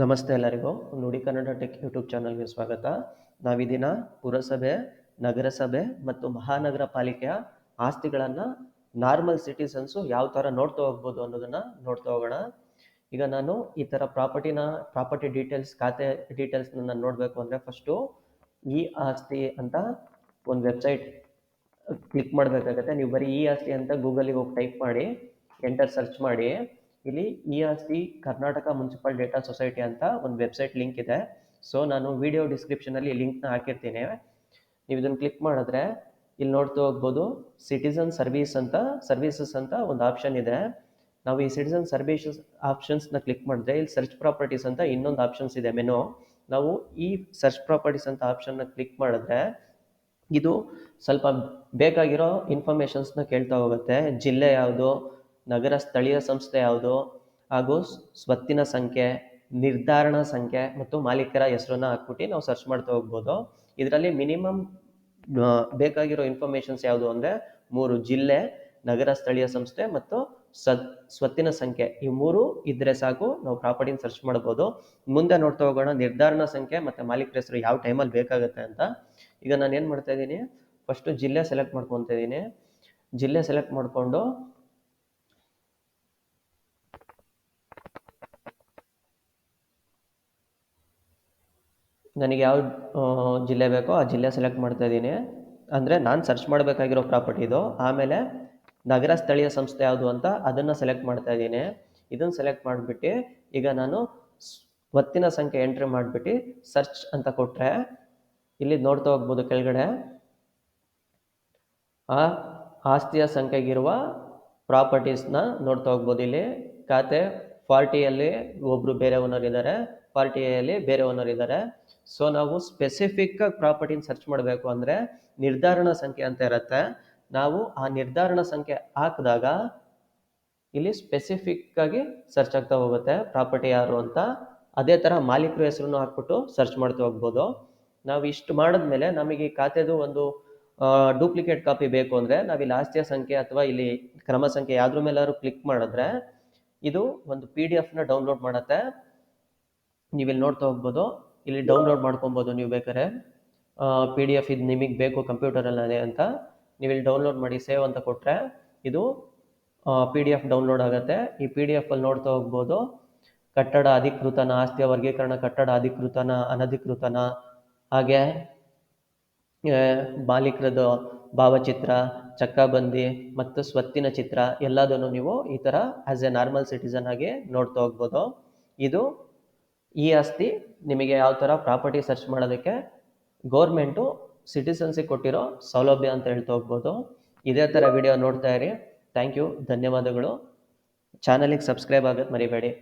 ನಮಸ್ತೆ ಎಲ್ಲರಿಗೂ. ನುಡಿ ಕನ್ನಡ ಟೆಕ್ ಯೂಟ್ಯೂಬ್ ಚಾನಲ್ಗೆ ಸ್ವಾಗತ. ನಾವು ಈ ದಿನ ಪುರಸಭೆ, ನಗರಸಭೆ ಮತ್ತು ಮಹಾನಗರ ಪಾಲಿಕೆಯ ಆಸ್ತಿಗಳನ್ನು ನಾರ್ಮಲ್ ಸಿಟಿಸನ್ಸು ಯಾವ ಥರ ನೋಡ್ತಾ ಹೋಗ್ಬೋದು ಅನ್ನೋದನ್ನು ನೋಡ್ತಾ ಹೋಗೋಣ. ಈಗ ನಾನು ಈ ಥರ ಪ್ರಾಪರ್ಟಿ ಡೀಟೇಲ್ಸ್, ಖಾತೆ ಡೀಟೇಲ್ಸ್ನ ನಾನು ನೋಡಬೇಕು ಅಂದರೆ ಫಸ್ಟು ಇ ಆಸ್ತಿ ಅಂತ ಒಂದು ವೆಬ್ಸೈಟ್ ಕ್ಲಿಕ್ ಮಾಡಬೇಕಾಗತ್ತೆ. ನೀವು ಬರೀ ಇ ಆಸ್ತಿ ಅಂತ ಗೂಗಲಿಗೆ ಹೋಗಿ ಟೈಪ್ ಮಾಡಿ ಎಂಟರ್ ಸರ್ಚ್ ಮಾಡಿ. ಇಲ್ಲಿ ಇ ಆಸ್ತಿ ಕರ್ನಾಟಕ ಮುನ್ಸಿಪಲ್ ಡೇಟಾ ಸೊಸೈಟಿ ಅಂತ ಒಂದು ವೆಬ್ಸೈಟ್ ಲಿಂಕ್ ಇದೆ. ಸೊ ನಾನು ವಿಡಿಯೋ ಡಿಸ್ಕ್ರಿಪ್ಷನಲ್ಲಿ ಲಿಂಕ್ನ ಹಾಕಿರ್ತೀನಿ. ನೀವು ಇದನ್ನು ಕ್ಲಿಕ್ ಮಾಡಿದ್ರೆ ಇಲ್ಲಿ ನೋಡ್ತಾ ಹೋಗ್ಬೋದು ಸಿಟಿಸನ್ ಸರ್ವೀಸಸ್ ಅಂತ ಒಂದು ಆಪ್ಷನ್ ಇದೆ. ನಾವು ಈ ಸಿಟಿಸನ್ ಸರ್ವೀಸಸ್ ಆಪ್ಷನ್ಸ್ನ ಕ್ಲಿಕ್ ಮಾಡಿದ್ರೆ ಇಲ್ಲಿ ಸರ್ಚ್ ಪ್ರಾಪರ್ಟೀಸ್ ಅಂತ ಇನ್ನೊಂದು ಆಪ್ಷನ್ಸ್ ಇದೆ ಮೆನು. ನಾವು ಈ ಸರ್ಚ್ ಪ್ರಾಪರ್ಟೀಸ್ ಅಂತ ಆಪ್ಷನ್ನ ಕ್ಲಿಕ್ ಮಾಡಿದ್ರೆ ಇದು ಸ್ವಲ್ಪ ಬೇಕಾಗಿರೋ ಇನ್ಫಾರ್ಮೇಷನ್ಸ್ನ ಕೇಳ್ತಾ ಹೋಗುತ್ತೆ. ಜಿಲ್ಲೆ ಯಾವುದು, ನಗರ ಸ್ಥಳೀಯ ಸಂಸ್ಥೆ ಯಾವುದು, ಹಾಗೂ ಸ್ವತ್ತಿನ ಸಂಖ್ಯೆ, ನಿರ್ಧಾರಣಾ ಸಂಖ್ಯೆ ಮತ್ತು ಮಾಲೀಕರ ಹೆಸರನ್ನ ಹಾಕ್ಬಿಟ್ಟು ನಾವು ಸರ್ಚ್ ಮಾಡ್ತಾ ಹೋಗ್ಬೋದು. ಇದರಲ್ಲಿ ಮಿನಿಮಮ್ ಬೇಕಾಗಿರೋ ಇನ್ಫಾರ್ಮೇಷನ್ಸ್ ಯಾವುದು ಅಂದರೆ 3: ಜಿಲ್ಲೆ, ನಗರ ಸ್ಥಳೀಯ ಸಂಸ್ಥೆ ಮತ್ತು ಸ್ವತ್ತಿನ ಸಂಖ್ಯೆ. ಈ 3 ಇದ್ರೆ ಸಾಕು, ನಾವು ಪ್ರಾಪರ್ಟಿನ ಸರ್ಚ್ ಮಾಡ್ಬೋದು. ಮುಂದೆ ನೋಡ್ತಾ ಹೋಗೋಣ ನಿರ್ಧಾರಣಾ ಸಂಖ್ಯೆ ಮತ್ತು ಮಾಲೀಕರ ಹೆಸರು ಯಾವ ಟೈಮಲ್ಲಿ ಬೇಕಾಗುತ್ತೆ ಅಂತ. ಈಗ ನಾನು ಏನು ಮಾಡ್ತಾ ಇದ್ದೀನಿ, ಫಸ್ಟು ಜಿಲ್ಲೆ ಸೆಲೆಕ್ಟ್ ಮಾಡ್ಕೊತಾ ಇದ್ದೀನಿ. ಜಿಲ್ಲೆ ಸೆಲೆಕ್ಟ್ ಮಾಡಿಕೊಂಡು ನನಗೆ ಯಾವ ಜಿಲ್ಲೆ ಬೇಕೋ ಆ ಜಿಲ್ಲೆ ಸೆಲೆಕ್ಟ್ ಮಾಡ್ತಾ ಇದ್ದೀನಿ. ಅಂದರೆ ನಾನು ಸರ್ಚ್ ಮಾಡಬೇಕಾಗಿರೋ ಪ್ರಾಪರ್ಟಿದು. ಆಮೇಲೆ ನಗರ ಸ್ಥಳೀಯ ಸಂಸ್ಥೆ ಯಾವುದು ಅಂತ ಅದನ್ನು ಸೆಲೆಕ್ಟ್ ಮಾಡ್ತಾ ಇದ್ದೀನಿ. ಇದನ್ನು ಸೆಲೆಕ್ಟ್ ಮಾಡಿಬಿಟ್ಟು ಈಗ ನಾನು ಸ್ವತ್ತಿನ ಸಂಖ್ಯೆ ಎಂಟ್ರಿ ಮಾಡಿಬಿಟ್ಟು ಸರ್ಚ್ ಅಂತ ಕೊಟ್ಟರೆ ಇಲ್ಲಿ ನೋಡ್ತಾ ಹೋಗ್ಬೋದು ಕೆಳಗಡೆ ಆ ಆಸ್ತಿಯ ಸಂಖ್ಯೆಗಿರುವ ಪ್ರಾಪರ್ಟೀಸ್ನ ನೋಡ್ತಾ ಹೋಗ್ಬೋದು. ಇಲ್ಲಿ ಖಾತೆ 40ಯಲ್ಲಿ ಒಬ್ಬರು ಬೇರೆ ಓನರ್ ಇದ್ದಾರೆ, 40A ಬೇರೆ ಓನರ್ ಇದ್ದಾರೆ. ಸೊ ನಾವು ಸ್ಪೆಸಿಫಿಕ್ ಪ್ರಾಪರ್ಟಿನ ಸರ್ಚ್ ಮಾಡಬೇಕು ಅಂದರೆ ನಿರ್ಧಾರಣಾ ಸಂಖ್ಯೆ ಅಂತ ಇರುತ್ತೆ. ನಾವು ಆ ನಿರ್ಧಾರಣಾ ಸಂಖ್ಯೆ ಹಾಕಿದಾಗ ಇಲ್ಲಿ ಸ್ಪೆಸಿಫಿಕ್ ಆಗಿ ಸರ್ಚ್ ಆಗ್ತಾ ಹೋಗುತ್ತೆ ಪ್ರಾಪರ್ಟಿ ಯಾರು ಅಂತ. ಅದೇ ಥರ ಮಾಲೀಕರ ಹೆಸರನ್ನು ಹಾಕ್ಬಿಟ್ಟು ಸರ್ಚ್ ಮಾಡ್ತಾ ಹೋಗ್ಬೋದು. ನಾವು ಇಷ್ಟು ಮಾಡಿದ್ಮೇಲೆ ನಮಗೆ ಈ ಖಾತೆದು ಒಂದು ಡೂಪ್ಲಿಕೇಟ್ ಕಾಪಿ ಬೇಕು ಅಂದರೆ ನಾವಿಲ್ಲಿ ಆಸ್ತಿಯ ಸಂಖ್ಯೆ ಅಥವಾ ಇಲ್ಲಿ ಕ್ರಮ ಸಂಖ್ಯೆ ಯಾವ್ದ್ರ ಮೇಲಾದ್ರು ಕ್ಲಿಕ್ ಮಾಡಿದ್ರೆ ಇದು ಒಂದು PDF ಡೌನ್ಲೋಡ್ ಮಾಡುತ್ತೆ. ನೀವಿಲ್ಲಿ ನೋಡ್ತಾ ಹೋಗ್ಬೋದು, ಇಲ್ಲಿ ಡೌನ್ಲೋಡ್ ಮಾಡ್ಕೊಬೋದು. ನೀವು ಬೇಕಾದ್ರೆ PDF ಇದು ನಿಮಗೆ ಬೇಕು ಕಂಪ್ಯೂಟರಲ್ಲೇ ಅಂತ ನೀವಿಲ್ಲಿ ಡೌನ್ಲೋಡ್ ಮಾಡಿ ಸೇವ್ ಅಂತ ಕೊಟ್ಟರೆ ಇದು PDF ಡೌನ್ಲೋಡ್ ಆಗುತ್ತೆ. ಈ PDF ನೋಡ್ತಾ ಹೋಗ್ಬೋದು ಕಟ್ಟಡ ಅಧಿಕೃತನ, ಆಸ್ತಿಯ ವರ್ಗೀಕರಣ, ಕಟ್ಟಡ ಅಧಿಕೃತನ, ಅನಧಿಕೃತನ, ಹಾಗೆ ಮಾಲೀಕರದ್ದು ಭಾವಚಿತ್ರ, ಚಕ್ಕಾಬಂದಿ ಮತ್ತು ಸ್ವತ್ತಿನ ಚಿತ್ರ ಎಲ್ಲದನ್ನು ನೀವು ಈ ಥರ ಆ್ಯಸ್ ಎ ನಾರ್ಮಲ್ ಸಿಟಿಸನ್ ಆಗಿ ನೋಡ್ತಾ ಹೋಗ್ಬೋದು. ಇದು ಈ ಆಸ್ತಿ ನಿಮಗೆ ಯಾವ ಥರ ಪ್ರಾಪರ್ಟಿ ಸರ್ಚ್ ಮಾಡೋದಕ್ಕೆ ಗೌರ್ಮೆಂಟು ಸಿಟಿಸನ್ಸಿಗೆ ಕೊಟ್ಟಿರೋ ಸೌಲಭ್ಯ ಅಂತ ಹೇಳ್ತಾ ಹೋಗ್ಬೋದು. ಇದೇ ಥರ ವಿಡಿಯೋ ನೋಡ್ತಾ ಇರಿ. ಥ್ಯಾಂಕ್ ಯು, ಧನ್ಯವಾದಗಳು. ಚಾನಲಿಗೆ ಸಬ್ಸ್ಕ್ರೈಬ್ ಆಗೋದು ಮರಿಬೇಡಿ.